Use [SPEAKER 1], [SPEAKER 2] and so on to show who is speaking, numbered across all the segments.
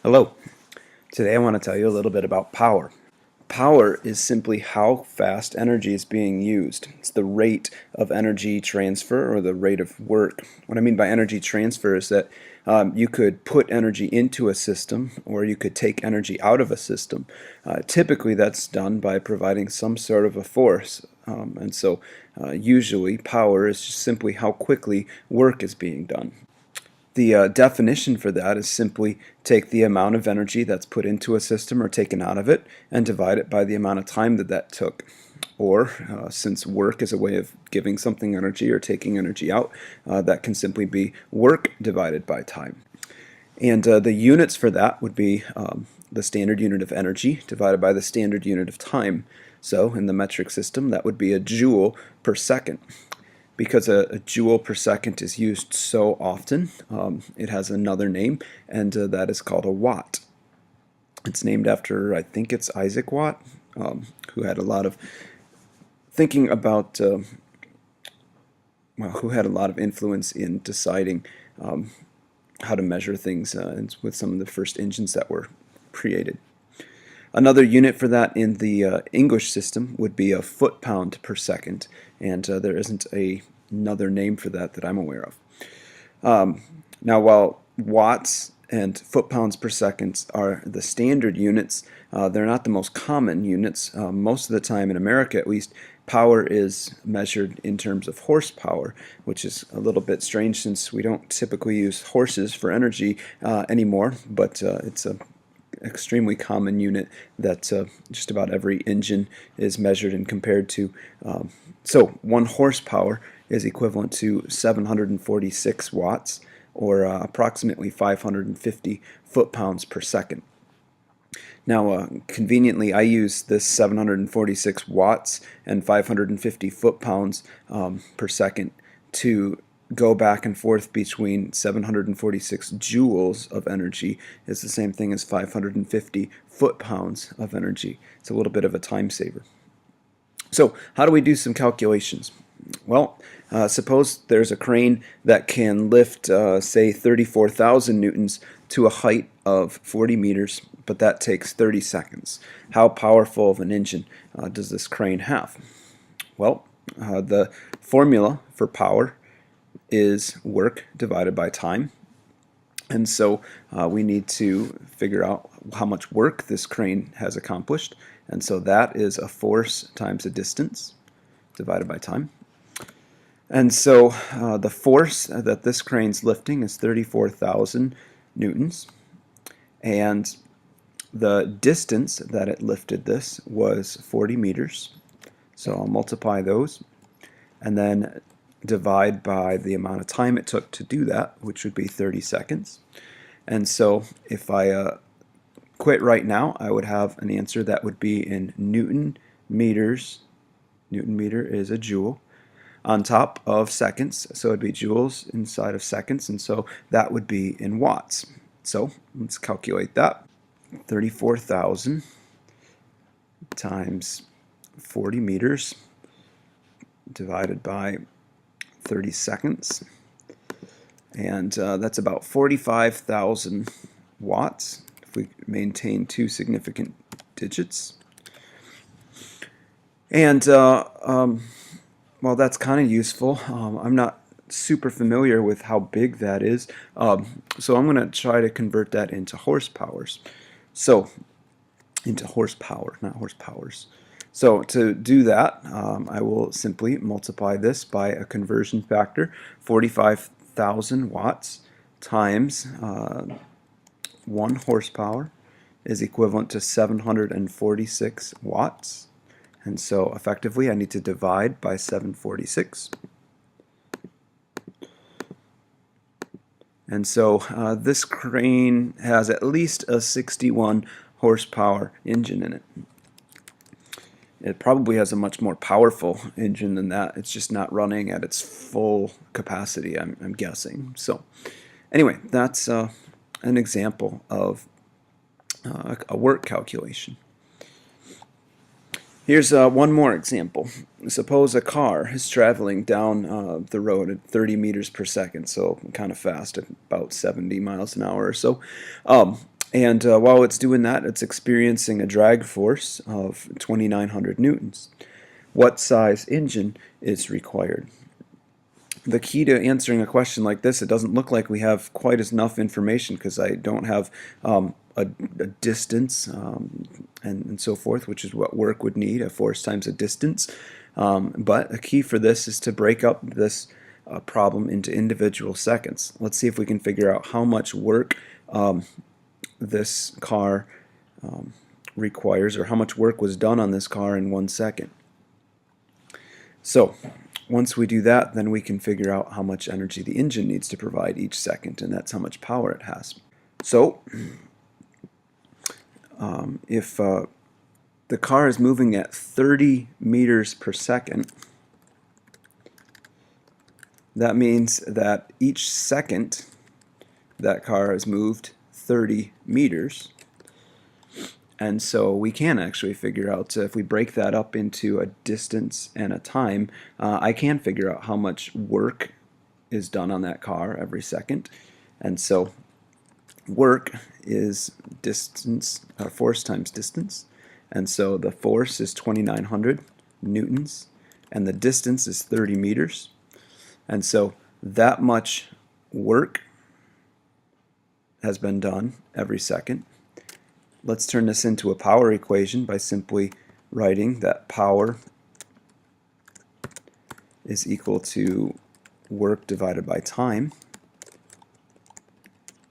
[SPEAKER 1] Hello. Today I want to tell you a little bit about power. Power is simply how fast energy is being used. It's the rate of energy transfer or the rate of work. What I mean by energy transfer is that you could put energy into a system or you could take energy out of a system. Typically that's done by providing some sort of a force. Usually power is just simply how quickly work is being done. The definition for that is simply take the amount of energy that's put into a system or taken out of it and divide it by the amount of time that took. Or, since work is a way of giving something energy or taking energy out, that can simply be work divided by time. And the units for that would be the standard unit of energy divided by the standard unit of time. So in the metric system, that would be a joule per second. Because a joule per second is used so often, it has another name, and that is called a watt. It's named after, I think it's Isaac Watt, who had a lot of thinking about, who had a lot of influence in deciding how to measure things with some of the first engines that were created. Another unit for that in the English system would be a foot-pound per second, and there isn't another name for that I'm aware of. Now, while watts and foot-pounds per second are the standard units, they're not the most common units. Most of the time, in America at least, power is measured in terms of horsepower, which is a little bit strange since we don't typically use horses for energy anymore, but it's a extremely common unit that just about every engine is measured and compared to. So 1 horsepower is equivalent to 746 watts, or approximately 550 foot-pounds per second. Now, conveniently, I use this 746 watts and 550 foot-pounds per second to go back and forth between 746 joules of energy is the same thing as 550 foot-pounds of energy. It's a little bit of a time saver. So how do we do some calculations? Well, suppose there's a crane that can lift, say, 34,000 newtons to a height of 40 meters, but that takes 30 seconds. How powerful of an engine does this crane have? Well, the formula for power is work divided by time. And so we need to figure out how much work this crane has accomplished. And so that is a force times a distance divided by time. And so the force that this crane's lifting is 34,000 newtons. And the distance that it lifted this was 40 meters. So I'll multiply those and then divide by the amount of time it took to do that, which would be 30 seconds. And so if I quit right now, I would have an answer that would be in Newton meters. Newton meter is a joule on top of seconds, so it'd be joules inside of seconds, and so that would be in watts. So let's calculate that. 34,000 times 40 meters divided by 30 seconds, and that's about 45,000 watts if we maintain 2 significant digits. And well, that's kind of useful. I'm not super familiar with how big that is, so I'm going to try to convert that into horsepowers. So into horsepower, not horsepowers. So to do that, I will simply multiply this by a conversion factor. 45,000 watts times 1 horsepower is equivalent to 746 watts. And so effectively I need to divide by 746. And so this crane has at least a 61 horsepower engine in it. It probably has a much more powerful engine than that. It's just not running at its full capacity, I'm guessing. So anyway, that's an example of a work calculation. Here's one more example. Suppose a car is traveling down the road at 30 meters per second, so kind of fast, at about 70 miles an hour or so. And while it's doing that, it's experiencing a drag force of 2,900 newtons. What size engine is required? The key to answering a question like this, it doesn't look like we have quite enough information because I don't have a distance and so forth, which is what work would need, a force times a distance. But a key for this is to break up this problem into individual seconds. Let's see if we can figure out how much work this car requires, or how much work was done on this car in 1 second. So once we do that, then we can figure out how much energy the engine needs to provide each second, and that's how much power it has. So if the car is moving at 30 meters per second, that means that each second that car has moved 30 meters. And so we can actually figure out, if we break that up into a distance and a time, I can figure out how much work is done on that car every second. And so work is distance, force times distance. And so the force is 2,900 newtons, and the distance is 30 meters. And so that much work has been done every second. Let's turn this into a power equation by simply writing that power is equal to work divided by time.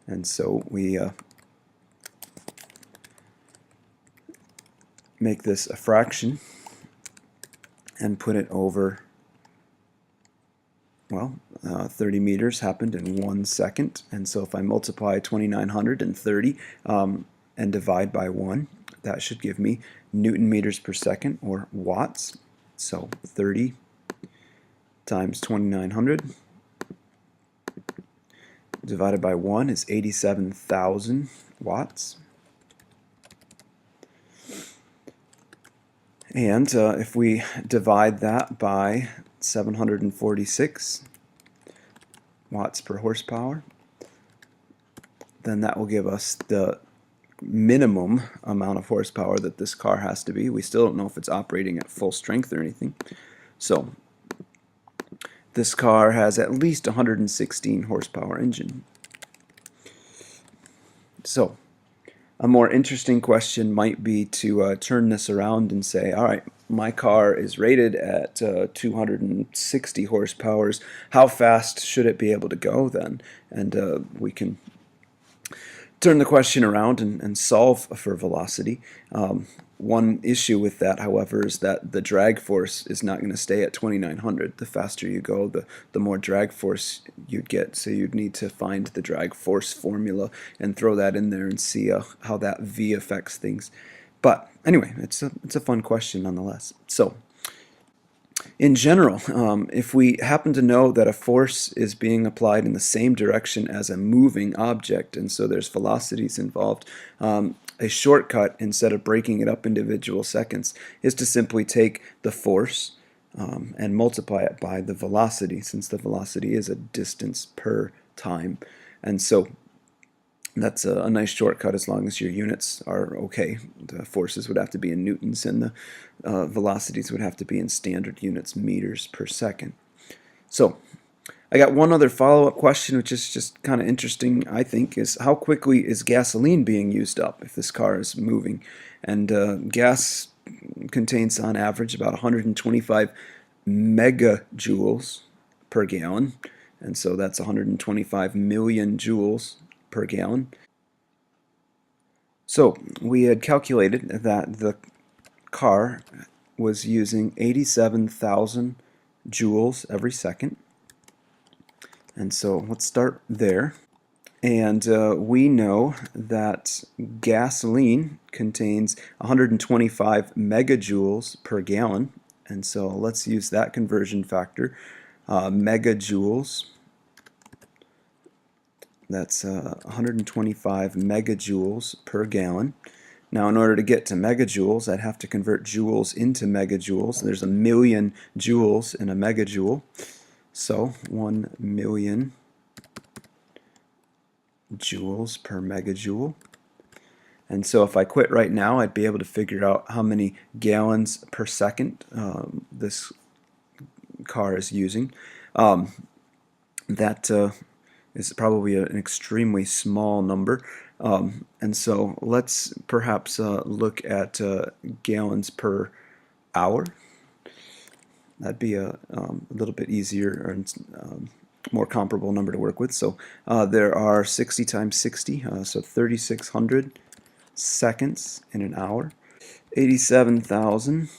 [SPEAKER 1] And so we make this a fraction and put it over, well, 30 meters happened in 1 second. And so if I multiply 2,900 and 30 and divide by 1, that should give me Newton meters per second, or watts. So 30 times 2,900 divided by 1 is 87,000 watts. And if we divide that by 746 watts per horsepower, then that will give us the minimum amount of horsepower that this car has to be. We still don't know if it's operating at full strength or anything. So this car has at least 116 horsepower engine. So a more interesting question might be to turn this around and say, all right, my car is rated at 260 horsepower. How fast should it be able to go then? And we can turn the question around and solve for velocity. One issue with that, however, is that the drag force is not going to stay at 2,900. The faster you go, the more drag force you'd get. So you'd need to find the drag force formula and throw that in there and see how that V affects things. But anyway, it's a fun question nonetheless. So in general, if we happen to know that a force is being applied in the same direction as a moving object, and so there's velocities involved, a shortcut, instead of breaking it up individual seconds, is to simply take the force and multiply it by the velocity, since the velocity is a distance per time. And so that's a nice shortcut as long as your units are okay. The forces would have to be in newtons, and the velocities would have to be in standard units, meters per second. So I got one other follow-up question, which is just kind of interesting, I think, is how quickly is gasoline being used up if this car is moving? And gas contains, on average, about 125 megajoules per gallon, and so that's 125 million joules per gallon. So we had calculated that the car was using 87,000 joules every second. And so let's start there. And we know that gasoline contains 125 megajoules per gallon. And so let's use that conversion factor. Megajoules, that's 125 megajoules per gallon. Now, in order to get to megajoules, I'd have to convert joules into megajoules. There's 1,000,000 joules in a megajoule. So 1,000,000 joules per megajoule. And so if I quit right now, I'd be able to figure out how many gallons per second this car is using. That is probably an extremely small number. And so let's perhaps look at gallons per hour. That'd be a little bit easier or more comparable number to work with. So there are 60 times 60, so 3,600 seconds in an hour. 87,000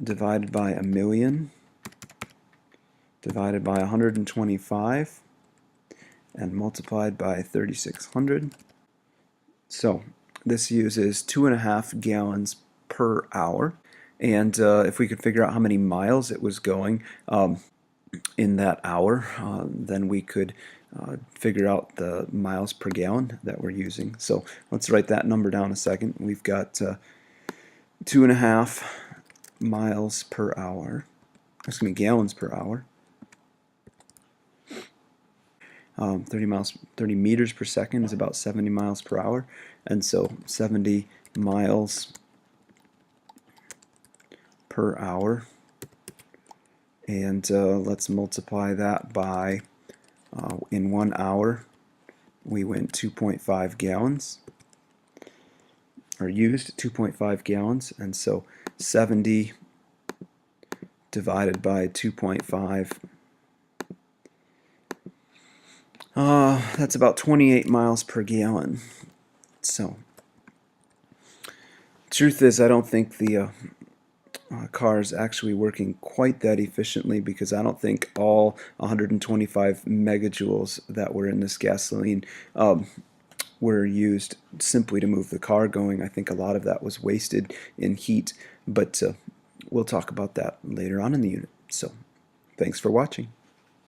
[SPEAKER 1] divided by a million divided by 125 and multiplied by 3,600. So this uses 2.5 gallons per hour. And if we could figure out how many miles it was going in that hour, then we could figure out the miles per gallon that we're using. So let's write that number down a second. We've got 2.5 miles per hour. Excuse me, gallons per hour. 30 meters per second is about 70 miles per hour, and so 70 miles per hour, and let's multiply that by in 1 hour we went 2.5 gallons, or used 2.5 gallons, and so 70 divided by 2.5, that's about 28 miles per gallon. So truth is, I don't think the car is actually working quite that efficiently, because I don't think all 125 megajoules that were in this gasoline were used simply to move the car going. I think a lot of that was wasted in heat, but we'll talk about that later on in the unit. So thanks for watching.